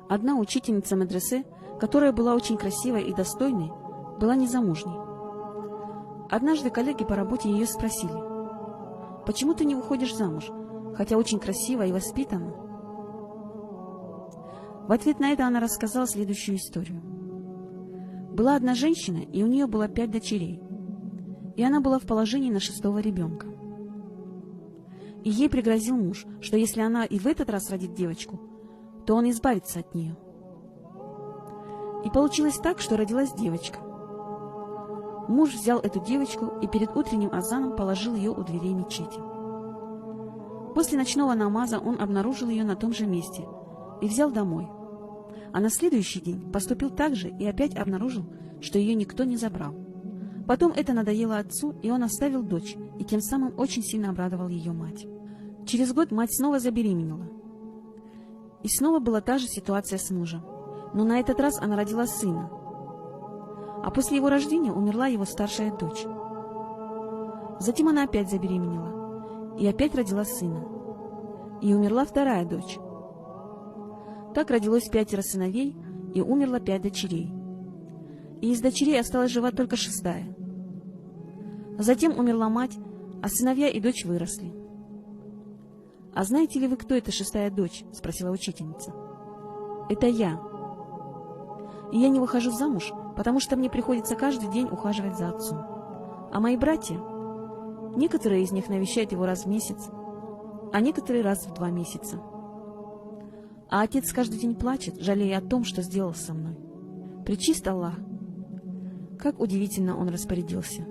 Одна учительница медресе, которая была очень красивой и достойной, была незамужней. Однажды коллеги по работе ее спросили: «Почему ты не выходишь замуж, хотя очень красива и воспитана?» В ответ на это она рассказала следующую историю. Была одна женщина, и у нее было 5 дочерей, и она была в положении на 6-го ребенка. И ей пригрозил муж, что если она и в этот раз родит девочку, то он избавится от нее. И получилось так, что родилась девочка. Муж взял эту девочку и перед утренним азаном положил ее у дверей мечети. После ночного намаза он обнаружил ее на том же месте и взял домой. А на следующий день поступил так же и опять обнаружил, что ее никто не забрал. Потом это надоело отцу, и он оставил дочь, и тем самым очень сильно обрадовал ее мать. Через год мать снова забеременела. И снова была та же ситуация с мужем, но на этот раз она родила сына. А после его рождения умерла его старшая дочь. Затем она опять забеременела, и опять родила сына. И умерла вторая дочь. Так родилось 5 сыновей, и умерло 5 дочерей. И из дочерей осталась жива только 6-я. Затем умерла мать, а сыновья и дочь выросли. «А знаете ли вы, кто эта 6-я дочь?» — спросила учительница. «Это я. И я не выхожу замуж, потому что мне приходится каждый день ухаживать за отцом. А мои братья, некоторые из них навещают его раз в месяц, а некоторые раз в 2 месяца. А отец каждый день плачет, жалея о том, что сделал со мной. Пречист Аллах! Как удивительно он распорядился!»